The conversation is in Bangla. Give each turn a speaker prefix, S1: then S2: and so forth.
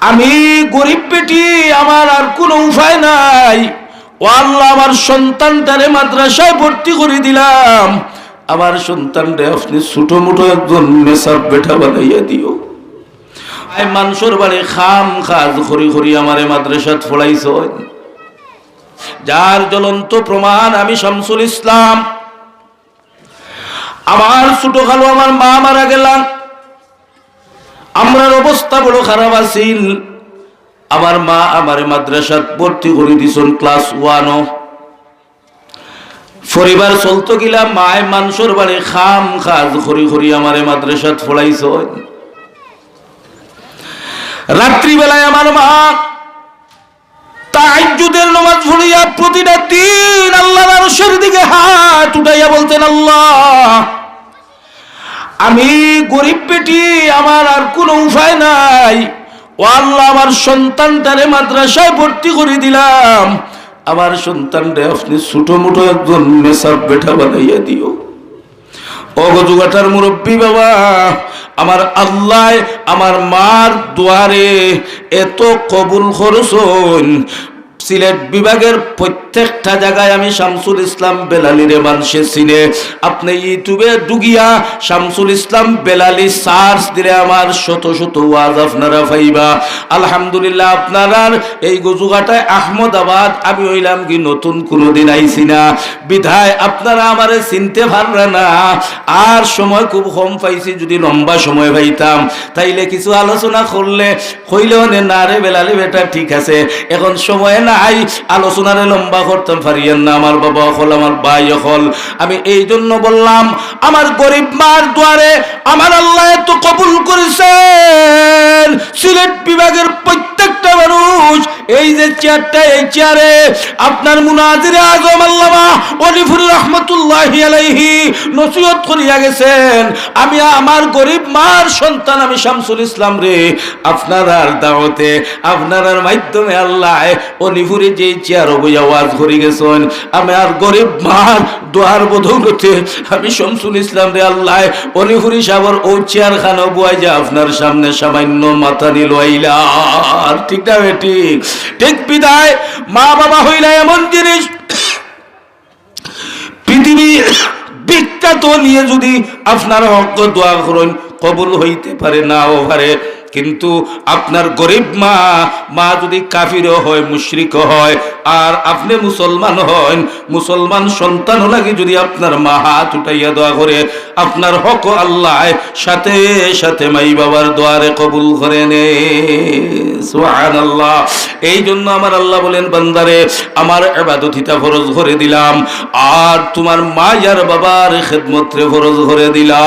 S1: আমি গরিব বেটি, আমার আর কোনো উপায় নাই। ও আল্লাহ, আমার সন্তানটারে মাদ্রাসায় ভর্তি করে দিলাম, আমার সন্তানরে আপনি ছোট মোটো একজন মেসাব বেটা বানাইয়া দিও। আই মানুষের বাড়ি খাম খাজ খড়ি খড়ি আমারে মাদ্রাসাত পড়াইছ, যার জ্বলন্ত প্রমাণ আমি শামসুল ইসলাম। আমার ছোট খালো আমার মা মারা গেলাম, আমরার অবস্থা বড় খারাপ আছিল। আমার মা আমারে মাদ্রাসাত ভর্তি করে দিছেন ক্লাস 1। পরিবার চলতো গিলাম, মায় মানুষের বাড়ি খাম খাজ খড়ি খড়ি আমারে মাদ্রাসাত পড়াইছ। রাত্রিবেলায় আমার মা তাহাজ্জুদের নামাজ পড়িয়া প্রতিটা দিন আল্লাহর আরশের দিকে হাত উঠাইয়া বলতেন, আল্লাহ, আমি গরিব বেটি, আমার আর কোনো উপায় নাই। ও আল্লাহ, আমার সন্তানটারে মাদ্রাসায় ভর্তি করে দিলাম, আমার সন্তানরে আপনি ছোট মোটো একজন মেসাব বেটা বানাইয়া দিও। অগজুগাটার মুরব্বী বাবা, আমার আল্লাহ আমার মার দুয়ারে এত কবুল করছেন। সিলেট বিভাগের প্রত্যেকটা জায়গায় আমি শামসুল ইসলাম বেলালিরে মানুষে চিনে। আপনি ইউটিউবে ঢুকিয়া শামসুল ইসলাম বেলালি সার্চ দিলে আমার শত শত ওয়াজ আপনারা পাইবা। আলহামদুলিল্লাহ, আপনার এই গজুঘাটায় আহমদাবাদ আমি হইলাম কি নতুন কোনোদিন আইছি না, বিধায় আপনারা আমারে চিনতে পারবে না। আর সময় খুব কম পাইছি, যদি লম্বা সময় পাইতাম তাইলে কিছু আলোচনা করলে হইলেও না রে বেলালি বেটা, ঠিক আছে, এখন সময় না আই আলোচনারে লম্বা করতে পারিয়েন না আমার বাবা হল, আমার ভাই হল। আমি এই জন্য বললাম, আমার গরিব মার দুয়ারে আমার আল্লাহ এত কবুল করেছেন। সিলেট বিভাগের প্রত্যেকটা মানুষ এই যে চেয়ারটা, এই চেয়ারে আপনার মুনাজিরে আজম আল্লামা ওলিফুর রহমতুল্লাহি আলাইহি নসিহত করিয়া গেছেন। আমি আমার গরিব মার সন্তান আমি শামসুল ইসলাম রে, আপনার দাওয়াতে আপনার মাধ্যমে আল্লাহ অলিফুরে যে চেয়ার বইয়া ওয়াজ করে গেছেন, আমি আর গরিব মার দোয়ার বদৌলতে আমি শামসুল ইসলাম রে আল্লাহ অলিফুরি সাবর ও চেয়ার খানো বই যা আপনার সামনে সামান্য মাথা নিল আইলা। ঠিক না বেটি? ঠিক। বিদায় মা বাবা হইলা এমন জিনিস, পৃথিবী বিখ্যাত নিয়ে যদি আপনার হক দোয়া করেন কবুল হইতে পারে, নাও পারে, কিন্তু আপনার গরিব মা যদি কাফিরও হয়, মুশরিক হয়, আর আপনি মুসলমান হন, মুসলমান সন্তান লাগে যদি আপনার মা হাত উঠাইয়া দোয়া করে, আপনার হক আল্লাহ সাথে সাথে মাই বাবার দোয়ারে কবুল করে নে। সুবহানাল্লাহ। এই জন্য আমার আল্লাহ বলেন, বান্দারে আমার ইবাদতিটা ফরজ করে দিলাম, আর তোমার মা আর বাবার খেদমত রে ফরজ করে দিলাম।